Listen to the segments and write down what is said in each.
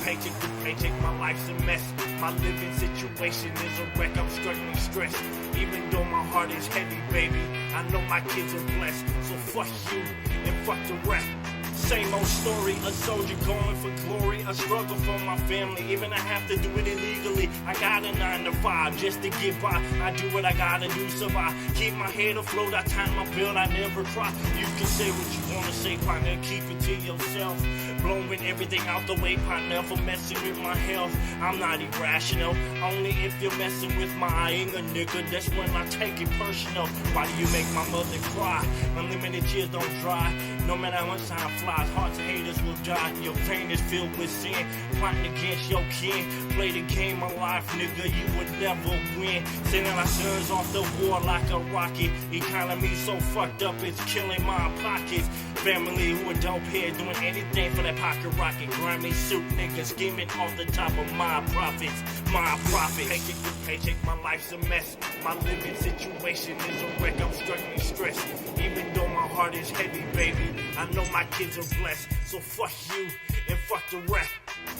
Paycheck to paycheck, my life's a mess. My living situation is a wreck. I'm struggling stressed. Even though my heart is heavy, baby, I know my kids are blessed. So fuck you and fuck the rest. Same old story, a soldier going for glory, a struggle for my family, even I have to do it illegally. I got a 9 to 5 just to get by. I do what I gotta do, survive. Keep my head afloat, I time my bill, I never cry. You can say what you wanna say, partner, keep it to yourself. Blowing everything out the way, partner, for messing with my health. I'm not irrational, only if you're messing with my anger, nigga. That's when I take it personal. Why do you make my mother cry? Unlimited tears don't dry. No matter how much time flies, hearts of haters will die. Your pain is filled with sin, plotting against your kin. Play the game of life, nigga, you would never win. Sending our sons off the war like a rocket. Economy so fucked up, it's killing my pockets. Family who are dope here, doing anything for that pocket rocket. Grimy suit nigga scheming off the top of my profits. My profits. Paycheck to paycheck, my life's a mess. My living situation is a wreck. I'm struggling stressed. Even though my heart is heavy, baby, I know my kids are blessed. So fuck you and fuck the rest.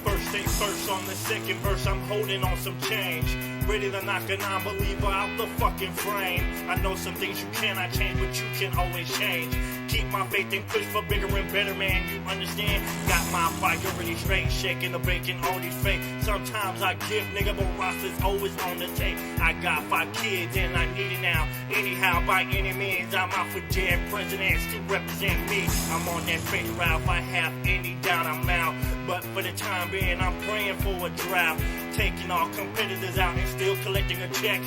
First thing first, on the second verse, I'm holding on some change. Ready to knock a non-believer out the fucking frame. I know some things you cannot change, but you can always change. Keep my faith and push for bigger and better, man, you understand? Got my priority straight, shaking the bacon, all these fake. Sometimes I give, nigga, but Roster's always on the tape. I got 5 kids and I need it now. Anyhow, by any means, I'm out for dead presidents to represent me. I'm on that faith route, if I have any doubt, I'm out. But for the time being, I'm praying for a drought. Taking all competitors out and still collecting a check.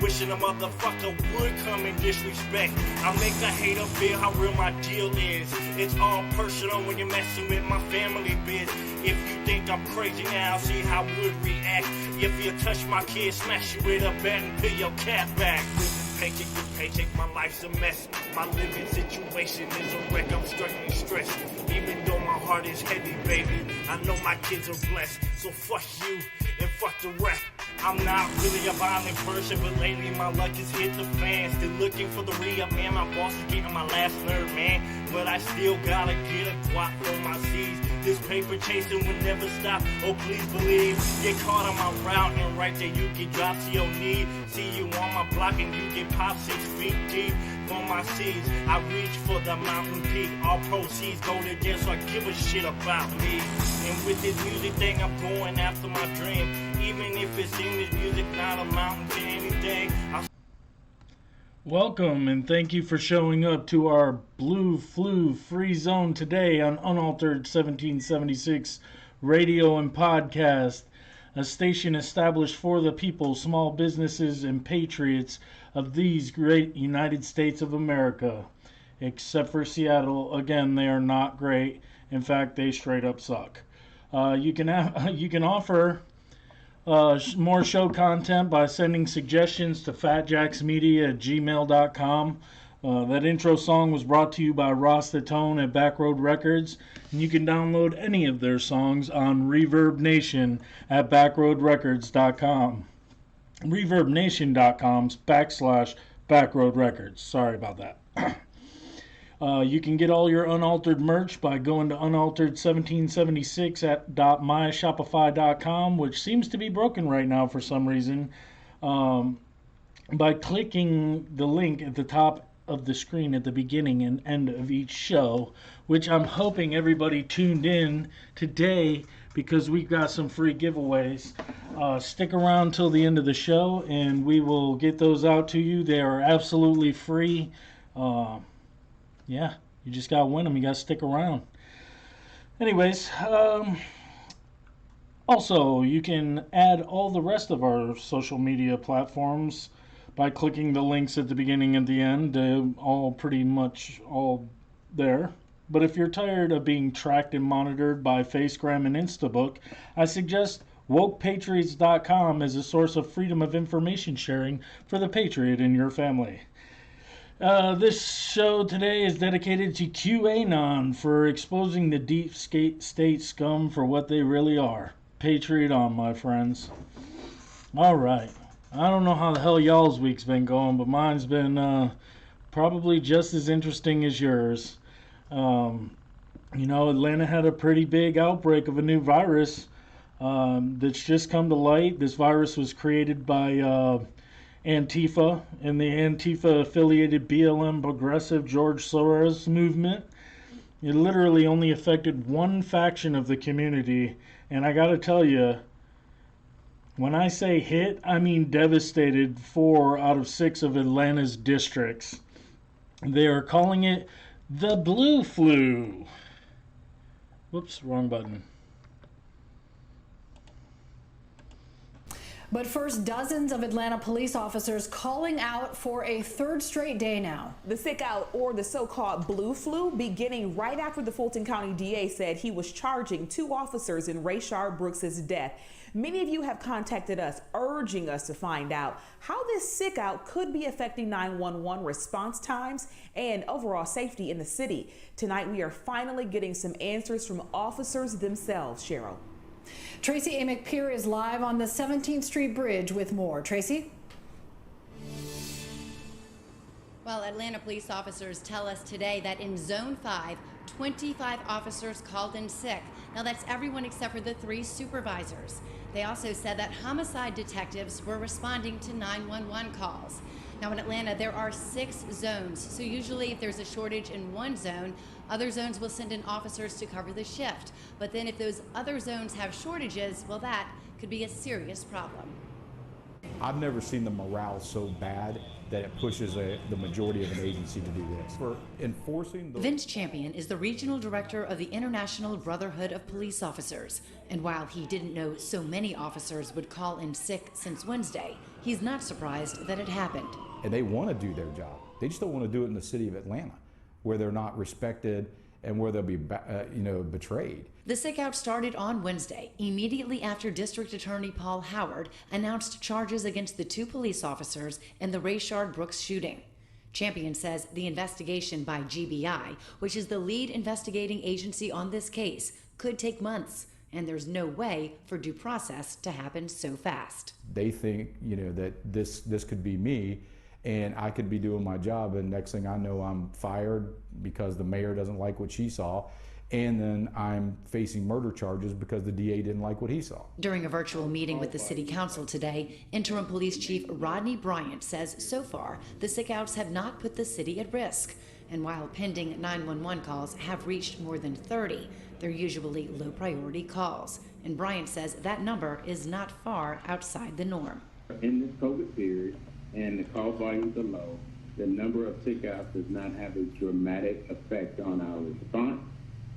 Wishing a motherfucker would come and disrespect. I'll make a hater feel how real my deal is. It's all personal when you're messing with my family biz. If you think I'm crazy now, see how I would react. If you touch my kid, smash you with a bat and peel your cat back. Paycheck to paycheck, my life's a mess. My living situation is a wreck. I'm struggling stressed. Even though my heart is heavy, baby, I know my kids are blessed. So fuck you and fuck the rest. I'm not really a violent person, but lately my luck has hit the fan. Still looking for the re-up, man. My boss is getting my last nerve, man. But I still gotta get a guap for my seeds. This paper chasing will never stop. Oh, please believe. Get caught on my route, and right there you get dropped to your knee. See you on my block, and you get popped 6 feet deep. For my seeds, I reach for the mountain peak. All proceeds go to there, so I give a shit about me. And with this music thing, I'm going after my dream. Even if it seems this music not amounting to anything. Welcome and thank you for showing up to our Blue Flu Free Zone today on Unaltered 1776 Radio and Podcast, a station established for the people, small businesses, and patriots of these great United States of America. Except for Seattle, again, they are not great. In fact, they straight up suck. You can offer more show content by sending suggestions to fatjacksmedia@gmail.com. That intro song was brought to you by Ross the Tone at Backroad Records, and you can download any of their songs on Reverb Nation at backroadrecords.com. ReverbNation.com/Backroad Records. Sorry about that. You can get all your Unaltered merch by going to Unaltered1776 at .myshopify.com, which seems to be broken right now for some reason, by clicking the link at the top of the screen at the beginning and end of each show, which I'm hoping everybody tuned in today because we've got some free giveaways. Stick around till the end of the show and we will get those out to you. They are absolutely free. Yeah, you just gotta win them. You gotta stick around. Anyways, also, you can add all the rest of our social media platforms by clicking the links at the beginning and the end. All pretty much all there. But if you're tired of being tracked and monitored by Facegram and Instabook, I suggest WokePatriots.com as a source of freedom of information sharing for the Patriot in your family. This show today is dedicated to QAnon for exposing the deep state scum for what they really are. Patriot on, my friends. Alright. I don't know how the hell y'all's week's been going, but mine's been probably just as interesting as yours. Atlanta had a pretty big outbreak of a new virus that's just come to light. This virus was created by Antifa and the Antifa-affiliated BLM Progressive George Soros movement. It literally only affected one faction of the community, and I gotta tell you, when I say hit, I mean devastated 4 out of 6 of Atlanta's districts. They are calling it the blue flu. Whoops, wrong button. But first, dozens of Atlanta police officers calling out for a third straight day now. The sick out, or the so-called blue flu, beginning right after the Fulton County DA said he was charging 2 officers in Rayshard Brooks's death. Many of you have contacted us, urging us to find out how this sick out could be affecting 911 response times and overall safety in the city. Tonight, we are finally getting some answers from officers themselves. Cheryl. Tracy Amick Pier is live on the 17th Street Bridge with more. Tracy? Well, Atlanta police officers tell us today that in Zone 5, 25 officers called in sick. Now that's everyone except for the 3 supervisors. They also said that homicide detectives were responding to 911 calls. Now in Atlanta, there are 6 zones, so usually if there's a shortage in one zone, other zones will send in officers to cover the shift. But then if those other zones have shortages, well, that could be a serious problem. I've never seen the morale so bad that it pushes the majority of an agency to do this. For enforcing the... Vince Champion is the regional director of the International Brotherhood of Police Officers. And while he didn't know so many officers would call in sick since Wednesday, he's not surprised that it happened. And they want to do their job. They just don't want to do it in the city of Atlanta, where they're not respected and where they'll be betrayed. The sick out started on Wednesday, immediately after District Attorney Paul Howard announced charges against the 2 police officers in the Rayshard Brooks shooting. Champion says the investigation by GBI, which is the lead investigating agency on this case, could take months, and there's no way for due process to happen so fast. They think, that this could be me, and I could be doing my job, and next thing I know, I'm fired because the mayor doesn't like what she saw, and then I'm facing murder charges because the DA didn't like what he saw. During a virtual meeting with the city council today, interim police chief Rodney Bryant says so far the sick outs have not put the city at risk. And while pending 911 calls have reached more than 30, they're usually low priority calls. And Bryant says that number is not far outside the norm. In this COVID period, and the call volumes are low, the number of sick outs does not have a dramatic effect on our response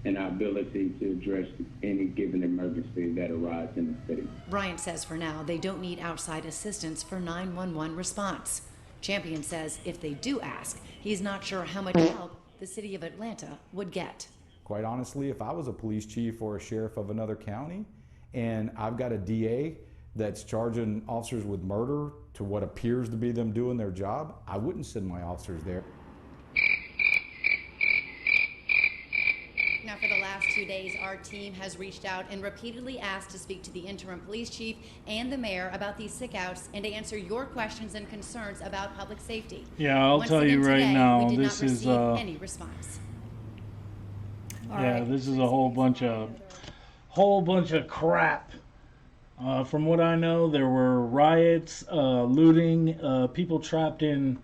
and our ability to address any given emergency that arises in the city. Bryant says for now they don't need outside assistance for 911 response. Champion says if they do ask, he's not sure how much help the city of Atlanta would get. Quite honestly, if I was a police chief or a sheriff of another county and I've got a DA that's charging officers with murder to what appears to be them doing their job, I wouldn't send my officers there. Now, for the last 2 days, our team has reached out and repeatedly asked to speak to the interim police chief and the mayor about these sick outs and to answer your questions and concerns about public safety. Yeah, I'll tell you right now, we did this not is receive any response. This is a whole bunch of crap. From what I know, there were riots, looting, people trapped in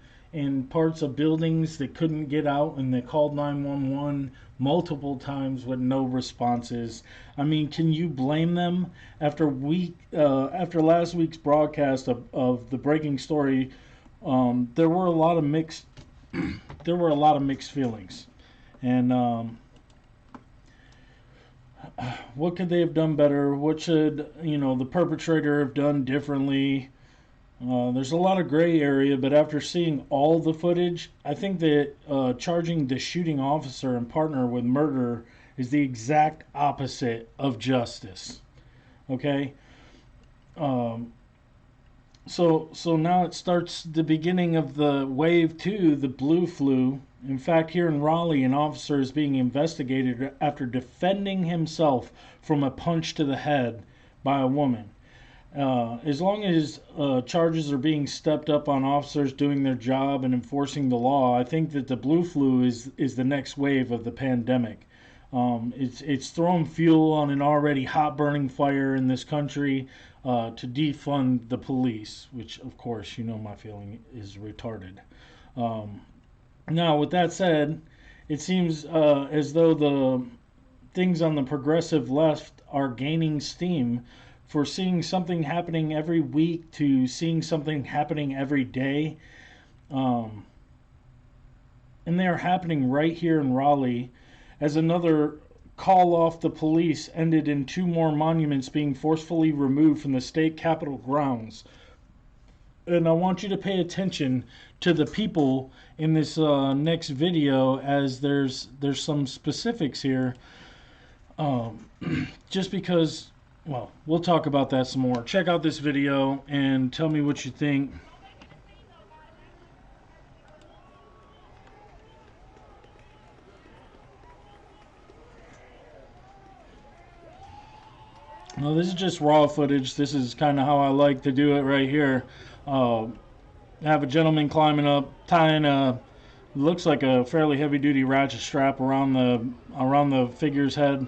parts of buildings that couldn't get out, and they called 911 multiple times with no responses. I mean, can you blame them? After last week's broadcast of the breaking story, there were a lot of mixed feelings, and what could they have done better? What should the perpetrator have done differently? There's a lot of gray area, but after seeing all the footage, I think that charging the shooting officer and partner with murder is the exact opposite of justice. Okay? So now it starts the beginning of the wave 2, the blue flu. In fact, here in Raleigh, an officer is being investigated after defending himself from a punch to the head by a woman. As long as charges are being stepped up on officers doing their job and enforcing the law, I think that the blue flu is the next wave of the pandemic. It's throwing fuel on an already hot burning fire in this country to defund the police, which of course, you know, my feeling is retarded. Now, with that said, it seems as though the things on the progressive left are gaining steam, for seeing something happening every week to seeing something happening every day. And they are happening right here in Raleigh, as another call off the police ended in 2 more monuments being forcefully removed from the state capitol grounds. And I want you to pay attention to the people in this next video, as there's some specifics here. Just because, well, we'll talk about that some more. Check out this video and tell me what you think. Well, this is just raw footage. This is kind of how I like to do it right here. Have a gentleman climbing up, tying a, looks like a fairly heavy-duty ratchet strap around the figure's head.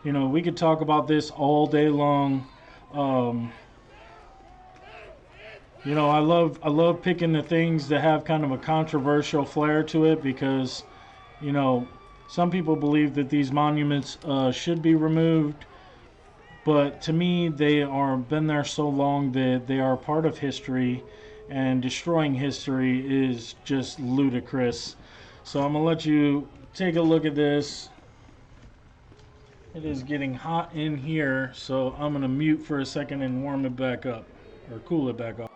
You know, we could talk about this all day long. You know, I love picking the things that have kind of a controversial flair to it, because, you know, some people believe that these monuments should be removed. But to me, they are been there so long that they are part of history, and destroying history is just ludicrous. So I'm going to let you take a look at this. It is getting hot in here, so I'm going to mute for a second and warm it back up, or cool it back up.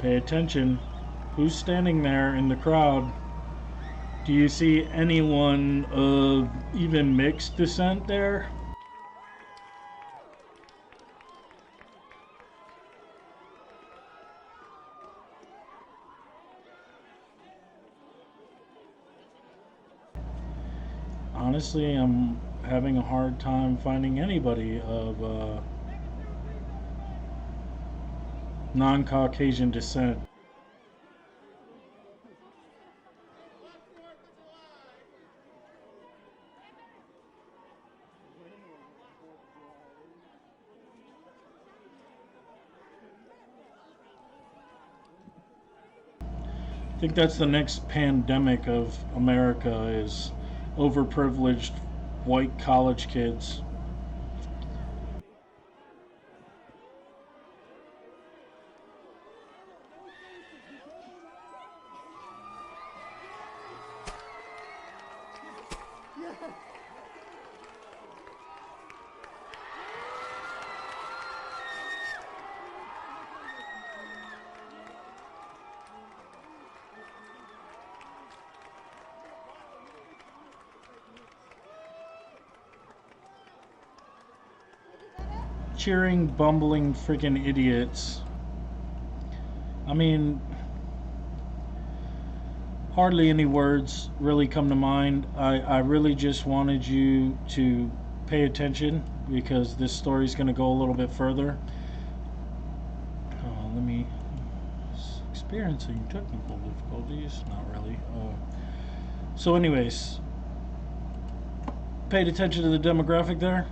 Pay attention. Who's standing there in the crowd? Do you see anyone of even mixed descent there? Honestly, I'm having a hard time finding anybody of non-Caucasian descent. I think that's the next pandemic of America, is overprivileged white college kids. Cheering, bumbling freaking idiots. I mean, hardly any words really come to mind. I really just wanted you to pay attention, because this story is going to go a little bit further. Experiencing technical difficulties. Not really. So anyways, paid attention to the demographic there.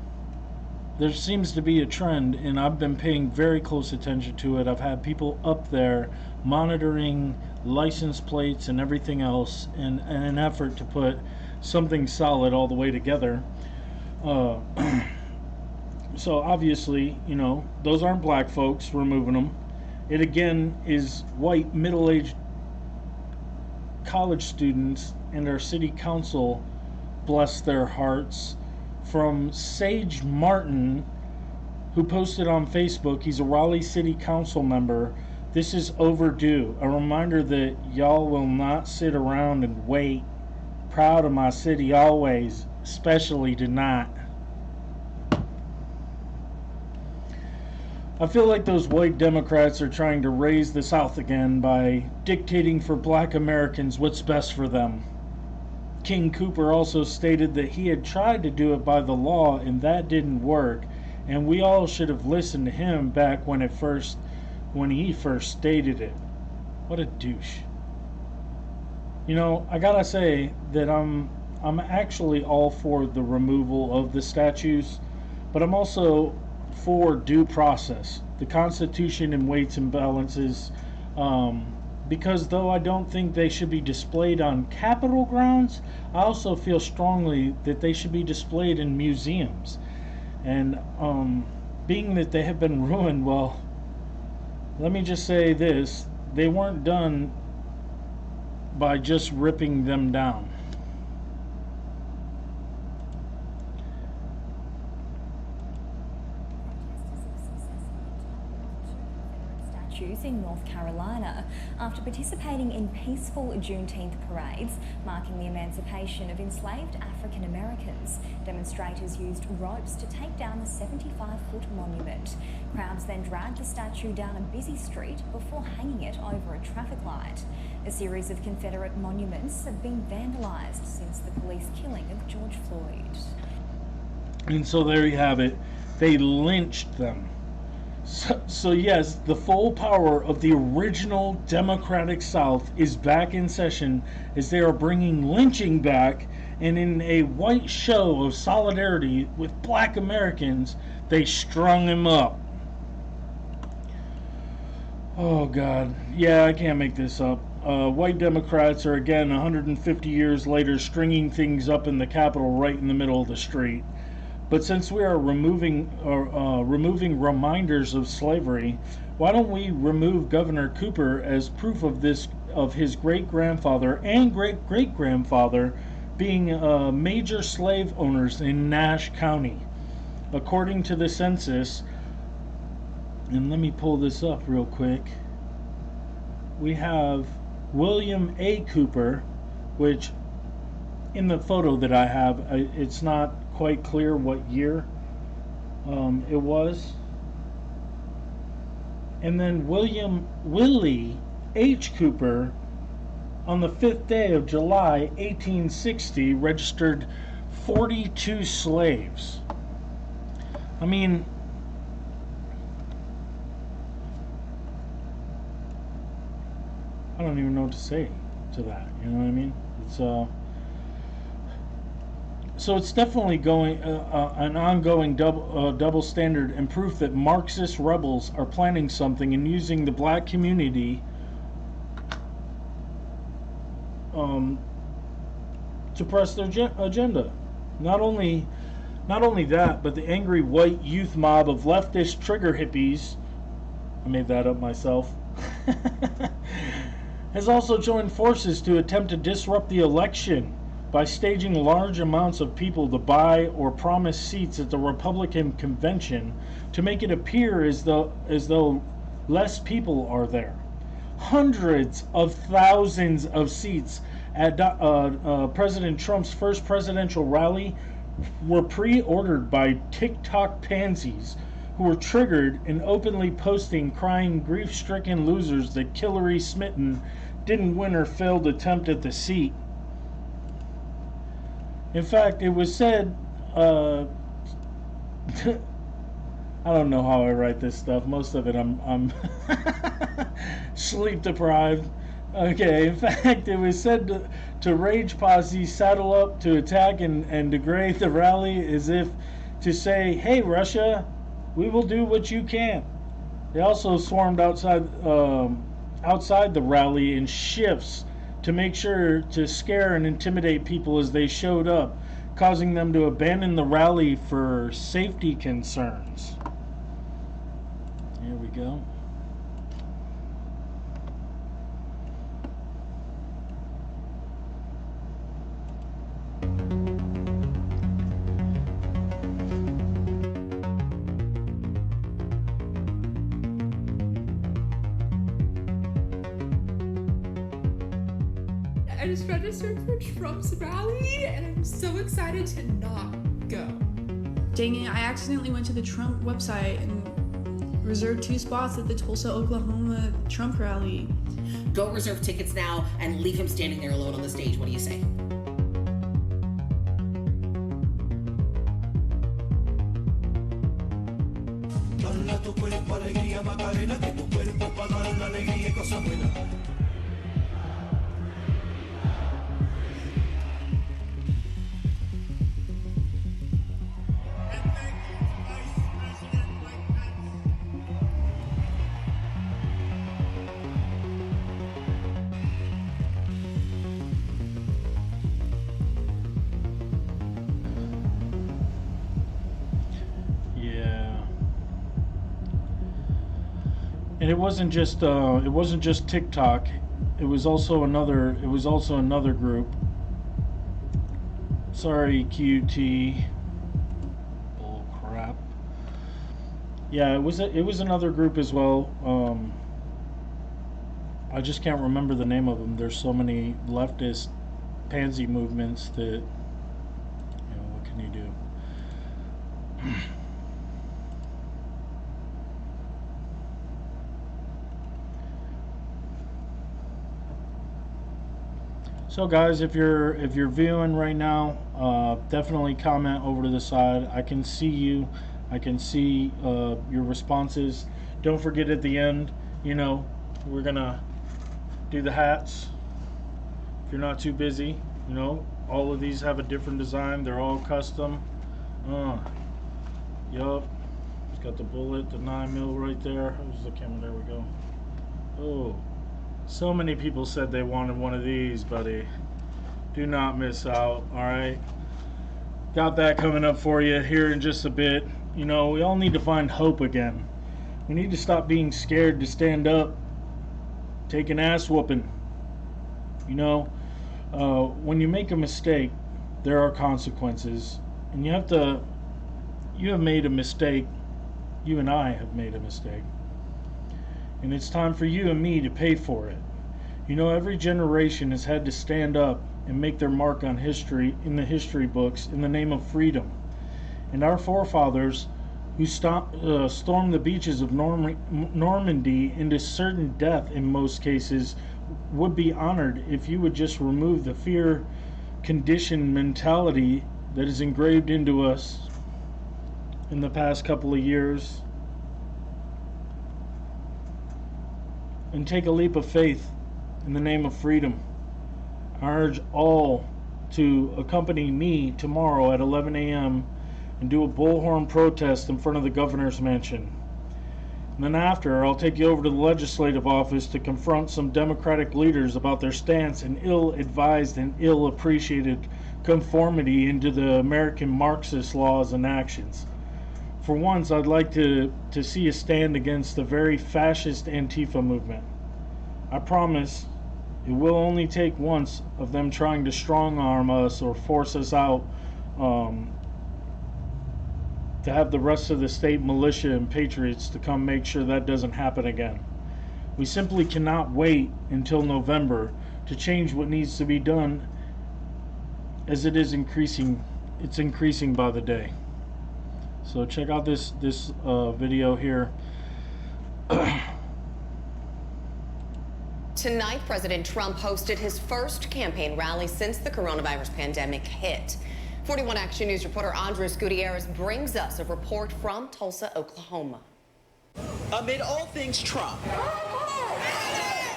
There seems to be a trend, and I've been paying very close attention to it. I've had people up there monitoring license plates and everything else in an effort to put something solid all the way together. So obviously, you know, those aren't black folks removing them. It again is white middle-aged college students and our city council, bless their hearts, from Sage Martin, who posted on Facebook. He's a Raleigh City Council member. This is overdue. A reminder that y'all will not sit around and wait Proud of my city always, especially tonight. I feel like those white Democrats are trying to raise the South again by dictating for black Americans what's best for them. King Cooper also stated that he had tried to do it by the law and that didn't work, and we all should have listened to him back when he first stated it. What a douche. You know, I gotta say that I'm actually all for the removal of the statues, but I'm also for due process, the Constitution and weights and balances, because though I don't think they should be displayed on Capitol grounds, I also feel strongly that they should be displayed in museums. And being that they have been ruined, well, let me just say this, they weren't done by just ripping them down. In North Carolina after participating in peaceful Juneteenth parades marking the emancipation of enslaved African Americans. Demonstrators used ropes to take down the 75-foot monument. Crowds then dragged the statue down a busy street before hanging it over a traffic light. A series of Confederate monuments have been vandalized since the police killing of George Floyd. And so there you have it. They lynched them. So yes, the full power of the original Democratic South is back in session as they are bringing lynching back, and in a white show of solidarity with black Americans, they strung him up. Oh God, yeah, I can't make this up. White Democrats are again 150 years later stringing things up in the Capitol right in the middle of the street. But since we are removing reminders of slavery, why don't we remove Governor Cooper as proof of his great-grandfather and great-great-grandfather being major slave owners in Nash County? According to the census, and let me pull this up real quick, we have William A. Cooper, which in the photo that I have, it's not quite clear what year it was. And then Willie H. Cooper on the 5th day of July 1860 registered 42 slaves. I mean, I don't even know what to say to that, you know what I mean? It's so it's definitely going an ongoing double standard and proof that Marxist rebels are planning something and using the black community to press their agenda. Not only that, but the angry white youth mob of leftist trigger hippies, I made that up myself, has also joined forces to attempt to disrupt the election by staging large amounts of people to buy or promise seats at the Republican convention to make it appear as though less people are there. Hundreds of thousands of seats at President Trump's first presidential rally were pre-ordered by TikTok pansies who were triggered and openly posting crying grief-stricken losers that Hillary Smitten didn't win her failed attempt at the seat. In fact, it was said, I don't know how I write this stuff. Most of it I'm sleep deprived. Okay, in fact, it was said to rage posse saddle up to attack and degrade the rally as if to say, hey, Russia, we will do what you can. They also swarmed outside the rally in shifts to make sure to scare and intimidate people as they showed up, causing them to abandon the rally for safety concerns. Here we go. I just registered for Trump's rally, and I'm so excited to not go. Dang it, I accidentally went to the Trump website and reserved 2 spots at the Tulsa, Oklahoma Trump rally. Go reserve tickets now and leave him standing there alone on the stage. What do you say? And it wasn't just TikTok. It was also another group. Sorry, QT. Bull crap. Yeah, it was another group as well. I just can't remember the name of them. There's so many leftist pansy movements that, you know, what can you do? So guys, if you're viewing right now, definitely comment over to the side. I can see you. I can see your responses. Don't forget at the end, you know, we're gonna do the hats. If you're not too busy, you know, all of these have a different design. They're all custom. Yup. It's got the bullet, the 9mm right there. Where's the camera? There we go. Oh. So many people said they wanted one of these, buddy. Do not miss out, alright? Got that coming up for you here in just a bit. You know, we all need to find hope again. We need to stop being scared to stand up, take an ass whooping. You know, when you make a mistake, there are consequences. And you have made a mistake. You and I have made a mistake. And it's time for you and me to pay for it. You know, every generation has had to stand up and make their mark on history, in the history books, in the name of freedom. And our forefathers, who stormed the beaches of Normandy into certain death in most cases, would be honored if you would just remove the fear conditioned mentality that is engraved into us in the past couple of years. And take a leap of faith in the name of freedom. I urge all to accompany me tomorrow at 11 a.m. and do a bullhorn protest in front of the governor's mansion. And then after, I'll take you over to the legislative office to confront some Democratic leaders about their stance in ill-advised and ill-appreciated conformity into the American Marxist laws and actions. For once, I'd like to see a stand against the very fascist Antifa movement. I promise it will only take once of them trying to strong-arm us or force us out to have the rest of the state militia and patriots to come make sure that doesn't happen again. We simply cannot wait until November to change what needs to be done, as it is increasing. It's increasing by the day. So check out this video here. Tonight, President Trump hosted his first campaign rally since the coronavirus pandemic hit. 41 Action News reporter Andres Gutierrez brings us a report from Tulsa, Oklahoma. Amid all things Trump,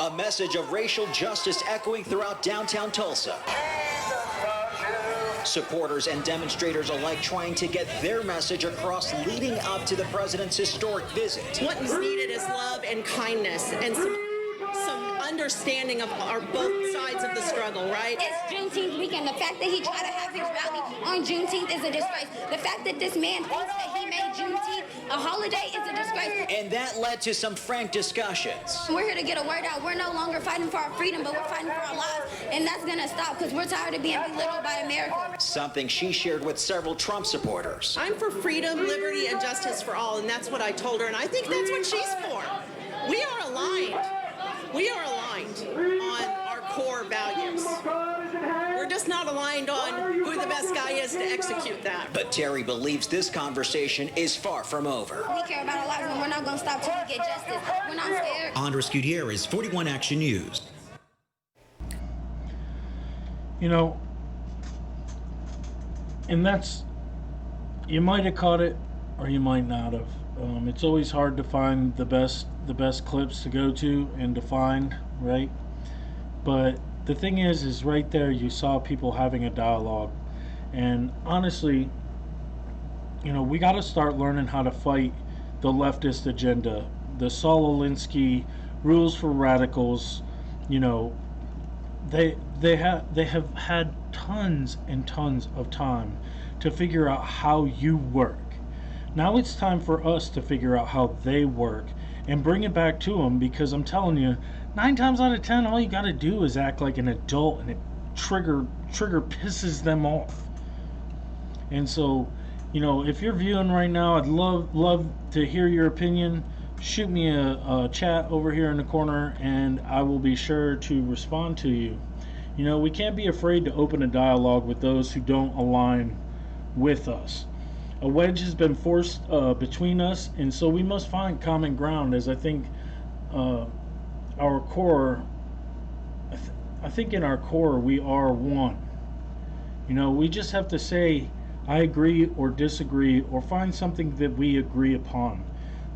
a message of racial justice echoing throughout downtown Tulsa. Supporters and demonstrators alike trying to get their message across leading up to the president's historic visit. What is needed is love and kindness and some understanding of our both sides of the struggle, right? It's Juneteenth weekend. The fact that he tried to have his rally on Juneteenth is a disgrace. The fact that this man thinks that he made Juneteenth a holiday is a disgrace. And that led to some frank discussions. We're here to get a word out. We're no longer fighting for our freedom, but we're fighting for our lives. And that's going to stop because we're tired of being belittled by America. Something she shared with several Trump supporters. I'm for freedom, liberty, and justice for all, and that's what I told her, and I think that's what she's for. We are aligned. We are aligned on our core values. We're just not aligned on who the best guy is to execute that. But Terry believes this conversation is far from over. We care about our lives, and we're not going to stop till we get justice. We're not scared. Andres Gutierrez, 41 Action News. You know, and that's, you might have caught it or you might not have. It's always hard to find the best clips to go to and to find, right? But the thing is right there you saw people having a dialogue. And honestly, you know, we got to start learning how to fight the leftist agenda, the Saul Alinsky rules for radicals. You know, they have had tons and tons of time to figure out how you work. Now it's time for us to figure out how they work and bring it back to them, because I'm telling you, 9 times out of 10, all you got to do is act like an adult, and it trigger pisses them off. And so, you know, if you're viewing right now, I'd love to hear your opinion. Shoot me a chat over here in the corner, and I will be sure to respond to you. You know, we can't be afraid to open a dialogue with those who don't align with us. A wedge has been forced between us, and so we must find common ground, as I think our core, I think in our core we are one. You know, we just have to say, I agree or disagree, or find something that we agree upon.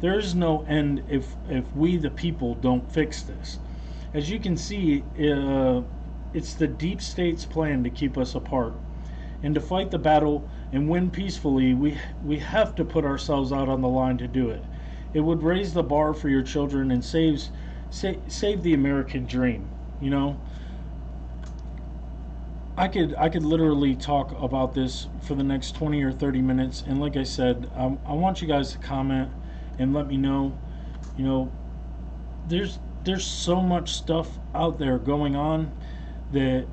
There is no end if we the people don't fix this. As you can see, it's the deep state's plan to keep us apart. And to fight the battle and win peacefully, we have to put ourselves out on the line to do it. It would raise the bar for your children and save the American dream. You know, I could literally talk about this for the next 20 or 30 minutes, and like I said, I want you guys to comment and let me know. You know, there's so much stuff out there going on that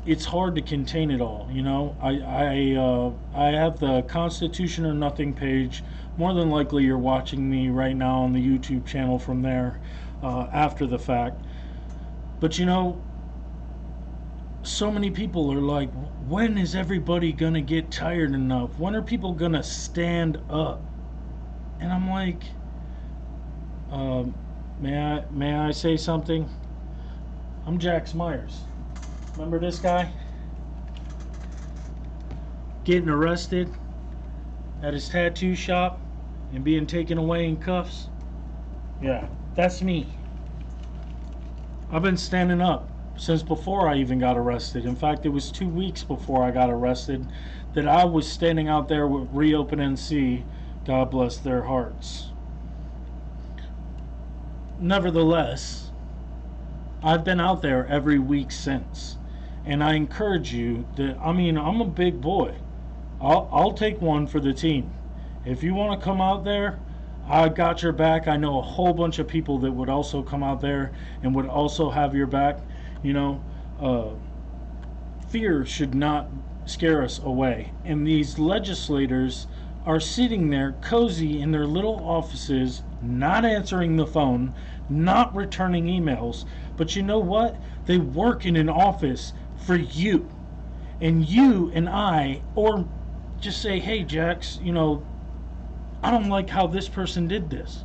it's hard to contain it all. You know, I have the Constitution or Nothing page. More than likely you're watching me right now on the YouTube channel from there after the fact. But you know, so many people are like, when is everybody gonna get tired enough? When are people gonna stand up? And I'm like, may I say something? I'm Jax Myers. Remember this guy? Getting arrested at his tattoo shop and being taken away in cuffs? Yeah, that's me. I've been standing up since before I even got arrested. In fact, it was 2 weeks before I got arrested that I was standing out there with Reopen NC. God bless their hearts. Nevertheless, I've been out there every week since. And I encourage you that, I mean, I'm a big boy. I'll take one for the team. If you want to come out there, I got your back. I know a whole bunch of people that would also come out there and would also have your back. You know, fear should not scare us away. And these legislators are sitting there cozy in their little offices, not answering the phone, not returning emails. But you know what? They work in an office for you. And you and I, or just say, hey, Jax, you know, I don't like how this person did this.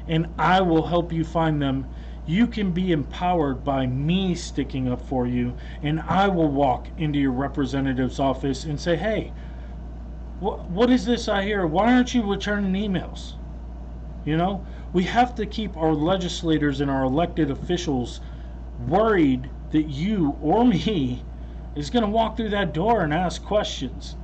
And I will help you find them. You can be empowered by me sticking up for you, and I will walk into your representative's office and say, hey, what is this I hear? Why aren't you returning emails? You know, we have to keep our legislators and our elected officials worried that you or me is going to walk through that door and ask questions.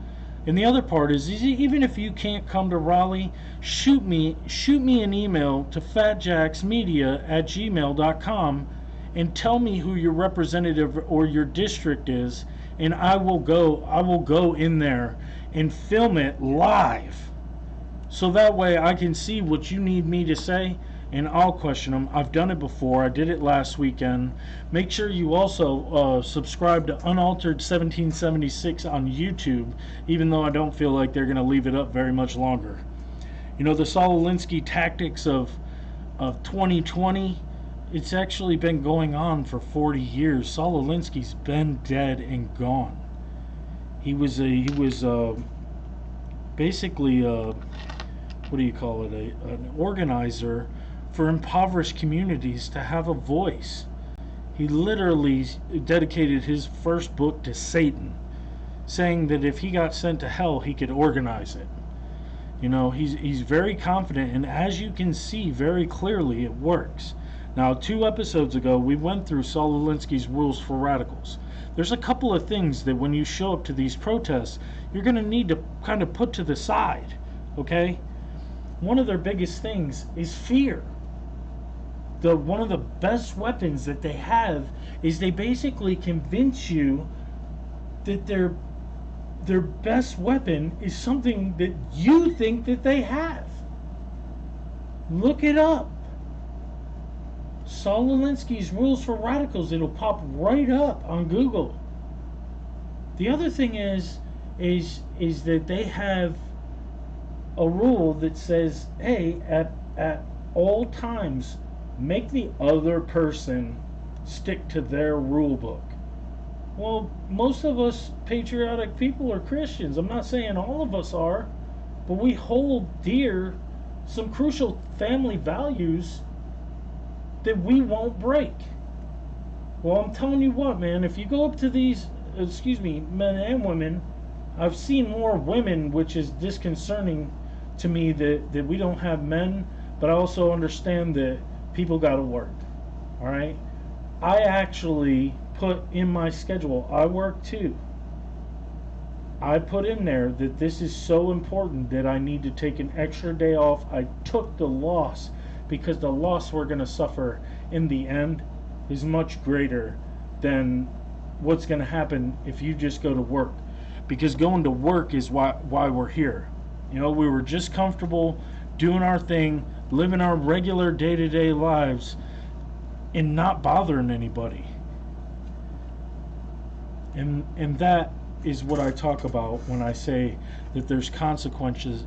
And the other part is even if you can't come to Raleigh, shoot me an email to fatjacksmedia@gmail.com and tell me who your representative or your district is, and I will go in there and film it live, so that way I can see what you need me to say, and I'll question them. I've done it before. I did it last weekend. Make sure you also subscribe to Unaltered 1776 on YouTube, even though I don't feel like they're going to leave it up very much longer. You know, the Saul Alinsky tactics of 2020 It's actually been going on for 40 years. Saul Alinsky's been dead and gone. He was basically what do you call it? An organizer for impoverished communities to have a voice. He literally dedicated his first book to Satan, saying that if he got sent to hell, he could organize it. You know, he's very confident, and as you can see very clearly, it works. Now, 2 episodes ago, we went through Saul Alinsky's rules for radicals. There's a couple of things that when you show up to these protests, you're going to need to kind of put to the side, okay? One of their biggest things is fear. One of the best weapons that they have is they basically convince you that their best weapon is something that you think that they have. Look it up. Saul Alinsky's Rules for Radicals. It'll pop right up on Google. The other thing is that they have a rule that says, hey, at all times, make the other person stick to their rule book. Well, most of us patriotic people are Christians. I'm not saying all of us are, but we hold dear some crucial family values that we won't break. Well, I'm telling you what, man, if you go up to these, men and women, I've seen more women, which is disconcerting to me that we don't have men, but I also understand that people got to work. All right? I actually put in my schedule, I work too. I put in there that this is so important that I need to take an extra day off. I took the loss because the loss we're going to suffer in the end is much greater than what's going to happen if you just go to work. Because going to work is why we're here. You know, we were just comfortable doing our thing, living our regular day-to-day lives, and not bothering anybody. And that is what I talk about when I say that there's consequences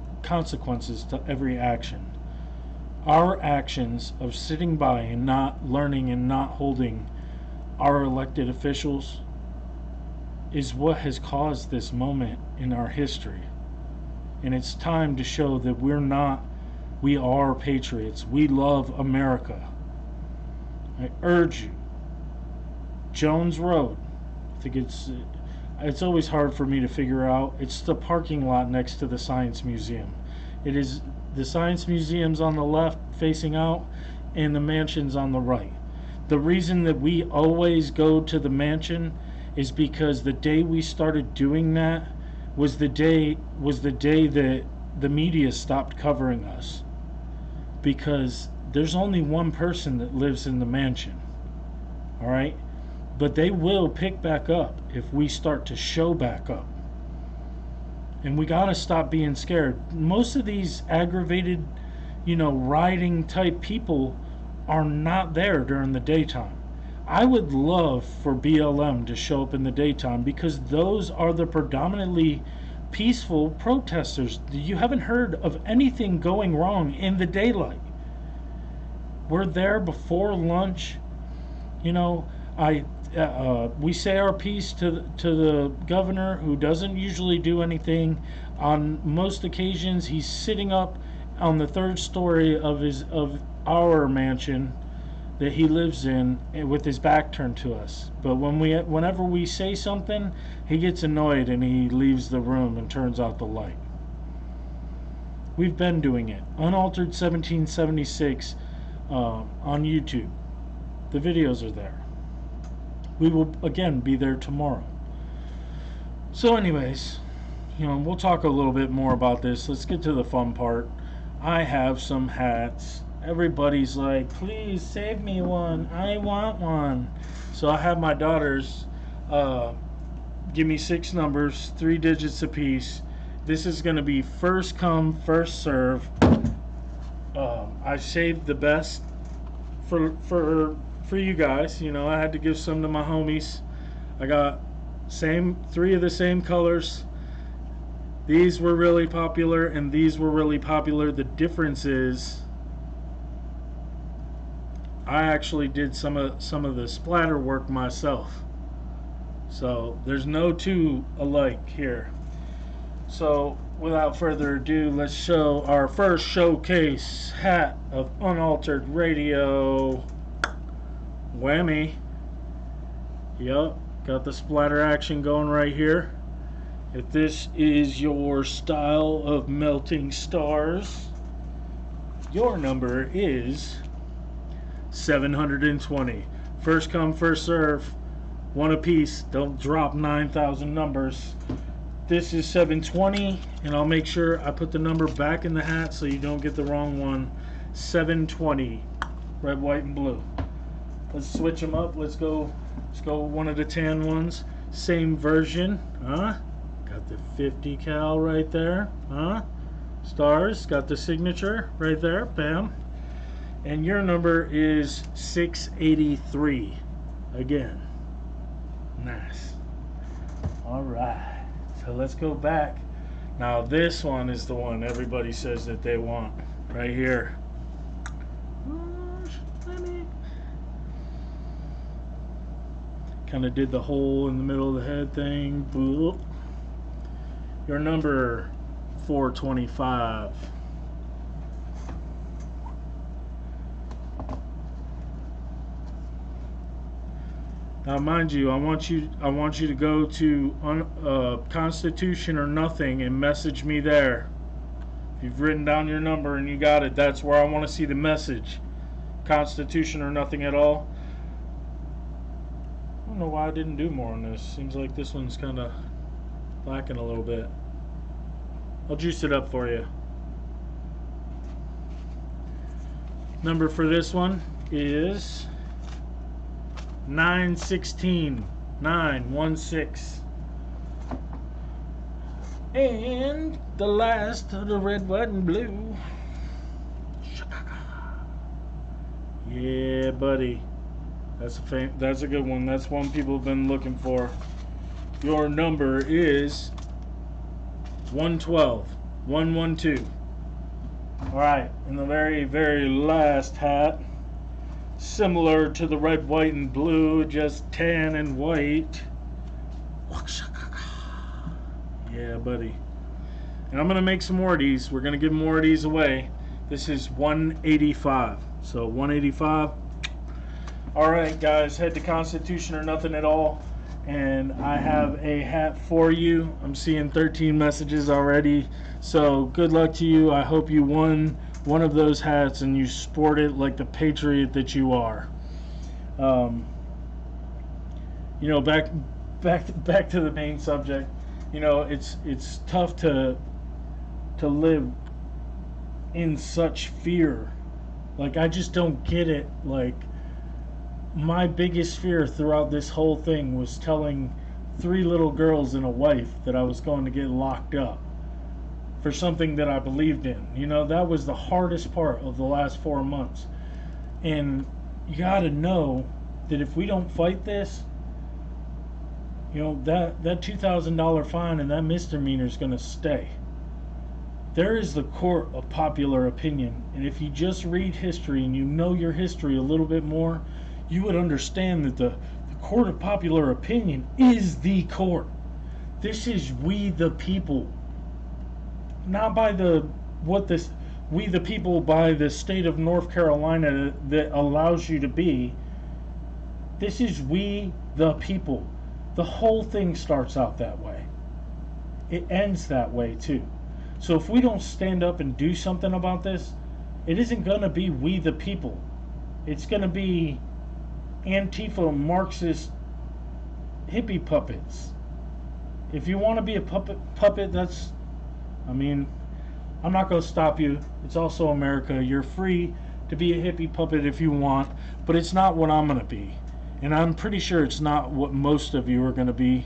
to every action. Our actions of sitting by and not learning and not holding our elected officials is what has caused this moment in our history. And it's time to show that we are patriots. We love America. I urge you, Jones Road, I think it's always hard for me to figure out. It's the parking lot next to the Science Museum. It is the Science Museum's on the left facing out and the mansion's on the right. The reason that we always go to the mansion is because the day we started doing that was the day that the media stopped covering us. Because there's only one person that lives in the mansion. All right? But they will pick back up if we start to show back up. And we got to stop being scared. Most of these aggravated, rioting type people are not there during the daytime. I would love for BLM to show up in the daytime because those are the predominantly peaceful protesters. You haven't heard of anything going wrong in the daylight. We're there before lunch. We say our piece to the governor, who doesn't usually do anything. On most occasions, he's sitting up on the 3rd story of our mansion that he lives in with his back turned to us. But whenever we say something, he gets annoyed and he leaves the room and turns out the light. We've been doing it. Unaltered 1776 on YouTube. The videos are there. We will again be there tomorrow. So anyways, we'll talk a little bit more about this. Let's get to the fun part. I have some hats. Everybody's like, please save me one. I want one. So I have my daughters give me 6 numbers, 3 digits apiece. This is going to be first come, first serve. I saved the best for you guys. I had to give some to my homies. I got 3 of the same colors. These were really popular and these were really popular. The difference is I actually did some of the splatter work myself. So there's no two alike here. So without further ado, let's show our first showcase hat of Unaltered Radio. Whammy. Yup, got the splatter action going right here. If this is your style of melting stars, your number is 720. First come, first serve. One apiece. Don't drop 9,000 numbers. This is 720, and I'll make sure I put the number back in the hat so you don't get the wrong one. 720. Red, white, and blue. Let's switch them up. Let's go one of the tan ones. Same version. Huh? Got the 50 cal right there. Huh? Stars. Got the signature right there. Bam. And your number is 683. Again. Nice. Alright. So let's go back. Now this one is the one everybody says that they want. Right here. Kind of did the hole in the middle of the head thing. Boop. Your number 425. Now, mind you, I want you to go to Constitution or Nothing and message me there. If you've written down your number and you got it, that's where I want to see the message. Constitution or Nothing at all. I don't know why I didn't do more on this. Seems like this one's kind of lacking a little bit. I'll juice it up for you. Number for this one is 916. 916. And the last of the red, white, and blue. Yeah, buddy. That's a good one. That's one people have been looking for. Your number is 112. 112. Alright, and the very, very last hat, similar to the red, white, and blue, just tan and white. Yeah, buddy. And I'm going to make some more of these. We're going to give more of these away. This is 185. So 185. Alright, guys, head to Constitution or Nothing at all. And I have a hat for you. I'm seeing 13 messages already. So good luck to you. I hope you won one of those hats and you sport it like the patriot that you are. You know, back to the main subject. You know, it's tough to live in such fear. Like, I just don't get it. Like, my biggest fear throughout this whole thing was telling 3 little girls and a wife that I was going to get locked up for something that I believed in. You know, that was the hardest part of the last 4 months. And you gotta know that if we don't fight this, you know, that $2,000 fine and that misdemeanor is gonna stay. There is the court of popular opinion, and if you just read history and you know your history a little bit more, you would understand that the court of popular opinion is the court. This is we the people. Not by we the people by the state of North Carolina that allows you to be. This is we the people. The whole thing starts out that way. It ends that way too. So if we don't stand up and do something about this, it isn't going to be we the people. It's going to be Antifa, Marxist, hippie puppets. If you want to be a puppet, that's, I mean, I'm not going to stop you. It's also America. You're free to be a hippie puppet if you want, but it's not what I'm going to be. And I'm pretty sure it's not what most of you are going to be.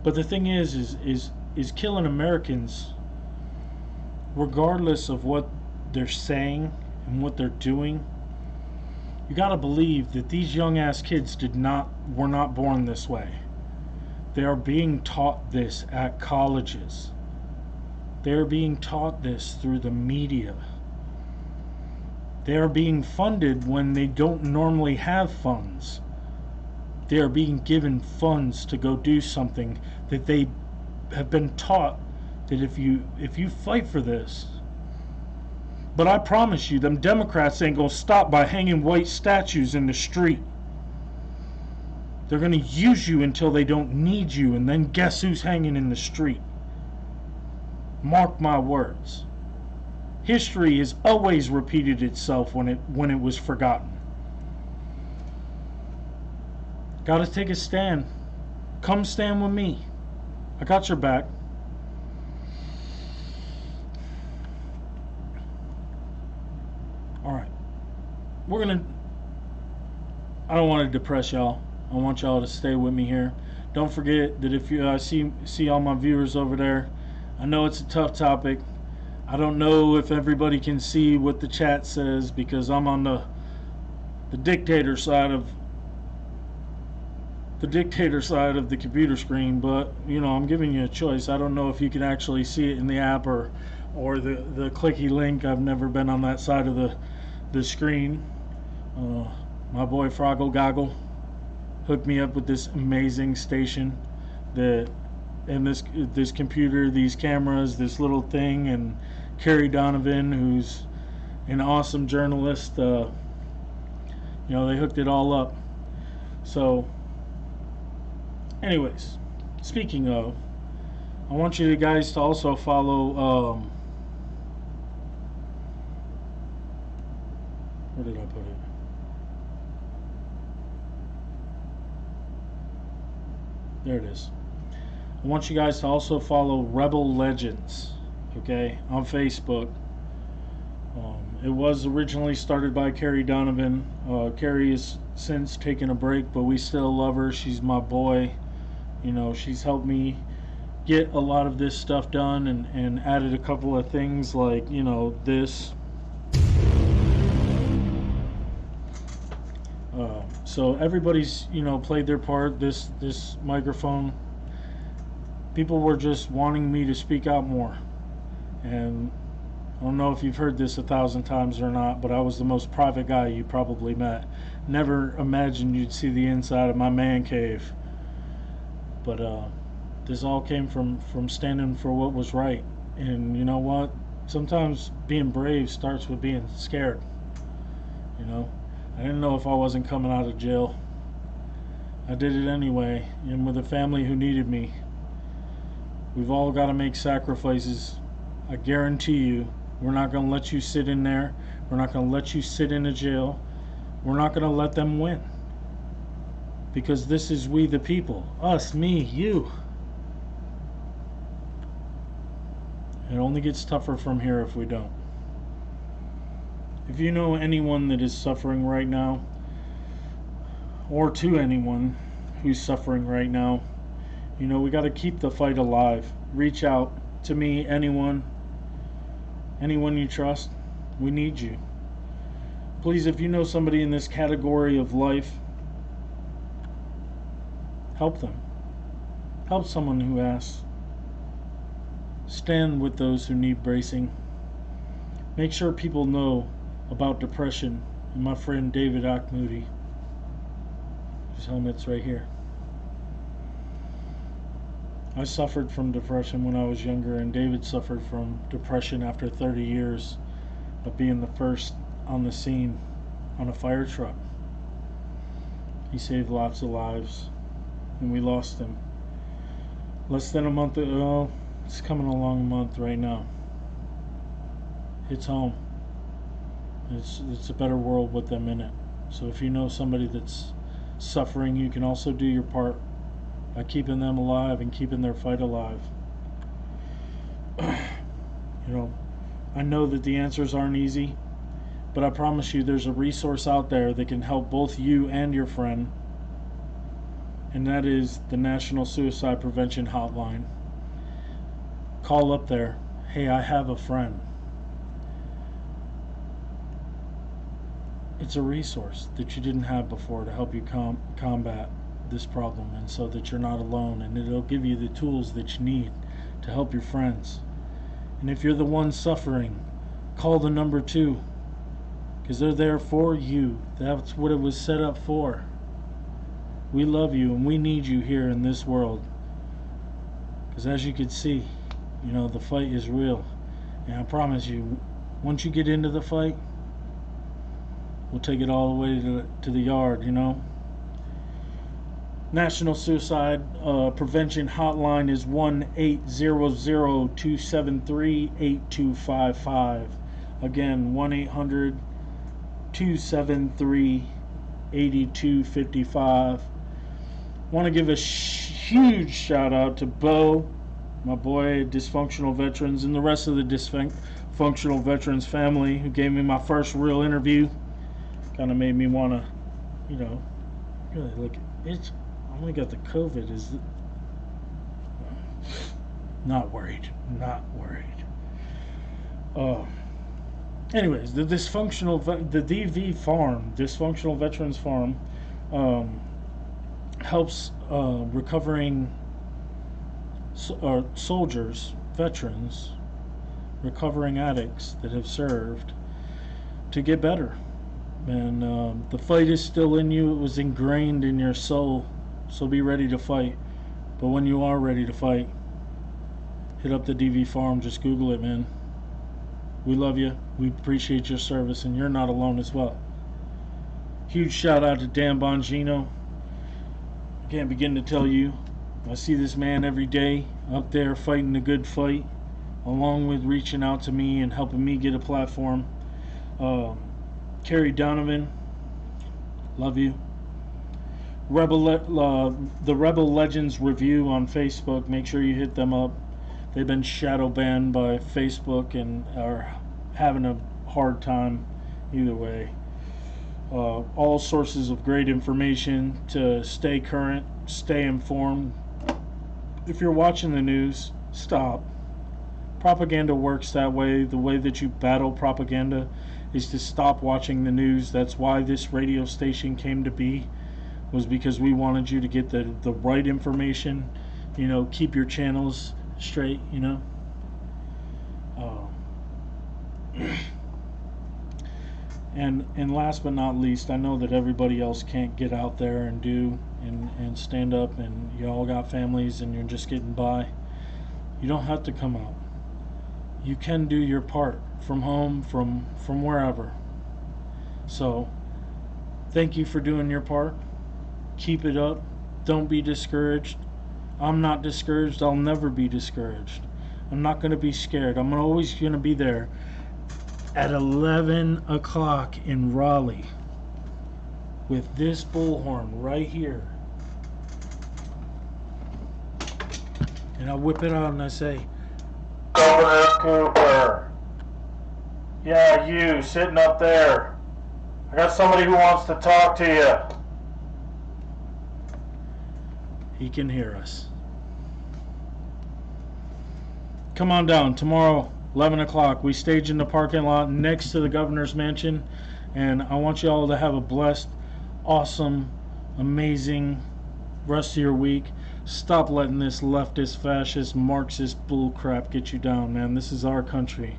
But the thing is killing Americans, regardless of what they're saying and what they're doing. You got to believe that these young ass kids were not born this way. They are being taught this at colleges. They are being taught this through the media. They are being funded when they don't normally have funds. They are being given funds to go do something that they have been taught that if you fight for this. But I promise you, them Democrats ain't gonna stop by hanging white statues in the street. They're gonna use you until they don't need you, and then guess who's hanging in the street? Mark my words. History has always repeated itself when it was forgotten. Gotta take a stand. Come stand with me. I got your back. Alright. I don't want to depress y'all. I want y'all to stay with me here. Don't forget that if you see all my viewers over there, I know it's a tough topic. I don't know if everybody can see what the chat says because I'm on the dictator side of the computer screen, but you know, I'm giving you a choice. I don't know if you can actually see it in the app or the clicky link. I've never been on that side of the screen. My boy Froggle Goggle hooked me up with this amazing station and this computer, these cameras, this little thing, and Carrie Donovan, who's an awesome journalist. You know, they hooked it all up. So anyways, speaking of, I want you guys to also follow where did I put it? There it is. I want you guys to also follow Rebel Legends, okay, on Facebook. It was originally started by Carrie Donovan. Carrie has since taken a break, but we still love her. She's my boy. You know, she's helped me get a lot of this stuff done and added a couple of things like, you know, this. So everybody's, you know, played their part. This microphone, people were just wanting me to speak out more. And I don't know if you've heard this 1,000 times or not, but I was the most private guy you probably met. Never imagined you'd see the inside of my man cave. But this all came from standing for what was right. And you know what? Sometimes being brave starts with being scared. You know? I didn't know if I wasn't coming out of jail. I did it anyway, and with a family who needed me. We've all got to make sacrifices. I guarantee you, we're not going to let you sit in there. We're not going to let you sit in a jail. We're not going to let them win. Because this is we the people. Us, me, you. It only gets tougher from here if we don't. If you know anyone that is suffering right now, or to anyone who's suffering right now, you know, we got to keep the fight alive. Reach out to me, anyone you trust. We need you. Please, if you know somebody in this category of life, help them. Help someone who asks. Stand with those who need bracing. Make sure people know about depression and my friend David Akmoody. His helmet's right here. I suffered from depression when I was younger, and David suffered from depression after 30 years of being the first on the scene on a fire truck. He saved lots of lives, and we lost him less than a month ago. It's coming along a month right now. It's home. It's a better world with them in it. So if you know somebody that's suffering, you can also do your part by keeping them alive and keeping their fight alive. You know, I know that the answers aren't easy, but I promise you there's a resource out there that can help both you and your friend, and that is the National Suicide Prevention Hotline. Call up there. Hey, I have a friend. It's a resource that you didn't have before to help you combat this problem, and so that you're not alone, and it'll give you the tools that you need to help your friends. And if you're the one suffering, call the number 2. because they're there for you. That's what it was set up for. We love you and we need you here in this world, because as you can see, you know, the fight is real. And I promise you, once you get into the fight, we'll take it all the way to the yard, you know. National Suicide Prevention Hotline is 1-800-273-8255. Again, 1-800-273-8255. Want to give a huge shout out to Bo, my boy, Dysfunctional Veterans, and the rest of the Dysfunctional Veterans family who gave me my first real interview. Kind of made me want to, you know, really look at it. I only got the COVID. Not worried. Anyways, the DV farm, Dysfunctional Veterans Farm, helps recovering soldiers, veterans, recovering addicts that have served to get better. And the fight is still in you. It was ingrained in your soul. So be ready to fight. But when you are ready to fight, hit up the DV Farm. Just Google it, man. We love you. We appreciate your service, and you're not alone as well. Huge shout out to Dan Bongino. I can't begin to tell you. I see this man every day up there fighting the good fight, along with reaching out to me and helping me get a platform. Carrie Donovan, love you. The Rebel Legends Review on Facebook, make sure you hit them up. They've been shadow banned by Facebook and are having a hard time either way. All sources of great information to stay current, stay informed. If you're watching the news, stop. Propaganda works that way. The way that you battle propaganda is to stop watching the news. That's why this radio station came to be, was because we wanted you to get the right information. You know, keep your channels straight, you know. And last but not least, I know that everybody else can't get out there and do and stand up, and you all got families and you're just getting by. You don't have to come out. You can do your part from home, from wherever. So thank you for doing your part. Keep it up. Don't be discouraged. I'm not discouraged. I'll never be discouraged. I'm not going to be scared. I'm always going to be there at 11 o'clock in Raleigh with this bullhorn right here. And I whip it out and I say, Governor Cooper. Yeah, you sitting up there. I got somebody who wants to talk to you. He can hear us. Come on down tomorrow, 11 o'clock. We stage in the parking lot next to the governor's mansion, and I want you all to have a blessed, awesome, amazing rest of your week. Stop letting this leftist, fascist, Marxist bullcrap get you down, man. This is our country,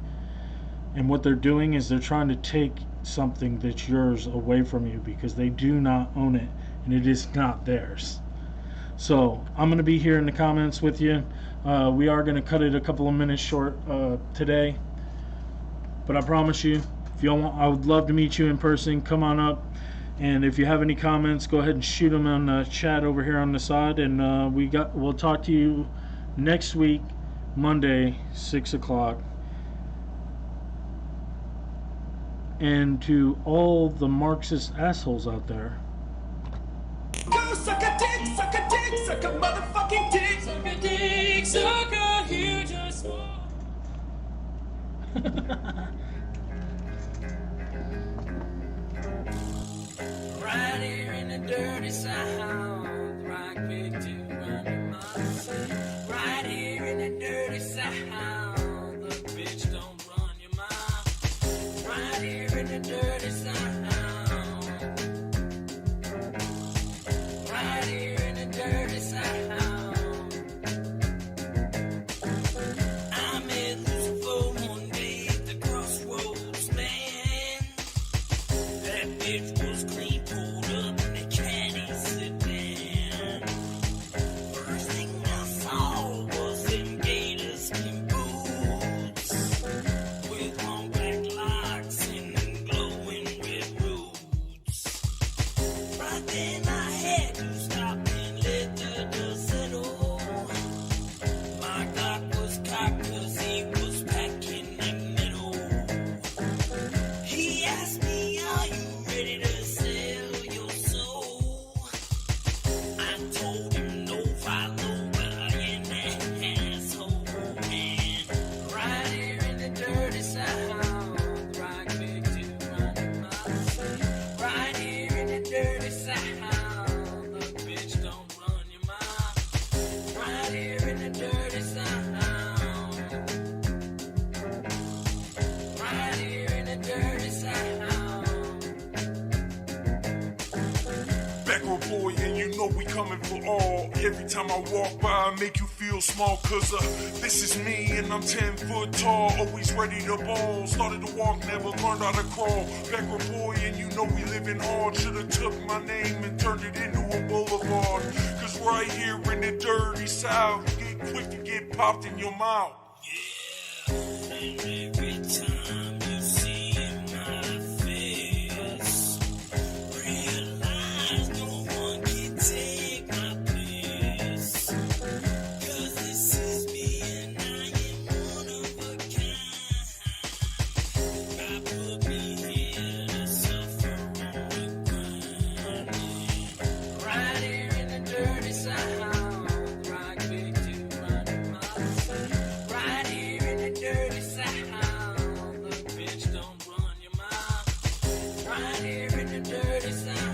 and what they're doing is they're trying to take something that's yours away from you because they do not own it, and it is not theirs. So I'm going to be here in the comments with you. We are going to cut it a couple of minutes short today, but I promise you, if you want, I would love to meet you in person. Come on up, and if you have any comments, go ahead and shoot them on the chat over here on the side, and we'll talk to you next week, Monday, 6 o'clock. And to all the Marxist assholes out there, Go suck a dick, suck a dick, suck a motherfucking dick. Suck a dick, suck a huge small. Right here in the dirty south, right big to run your mouth. Right here in the dirty south, the bitch don't run your mouth. Right here in the dirty south. Right here in the dirty south. I met Lucifer one day at the crossroads, man. boy, and you know we coming for all. Every time I walk by, I make you feel small, cause this is me, and I'm 10 foot tall, always ready to ball. Started to walk, never learned how to crawl. Backward boy, and you know we living hard. Should've took my name and turned it into a boulevard. Cause right here in the dirty South, you get quick to get popped in your mouth. Yeah, and every time you see my face, realize no one can take my place. Cause this is me and I am one of a kind. God put me here to suffer on the ground. Right here in the dirty South, rock big to run my right here in the dirty South, the bitch don't run your mouth. Right here in the dirty South.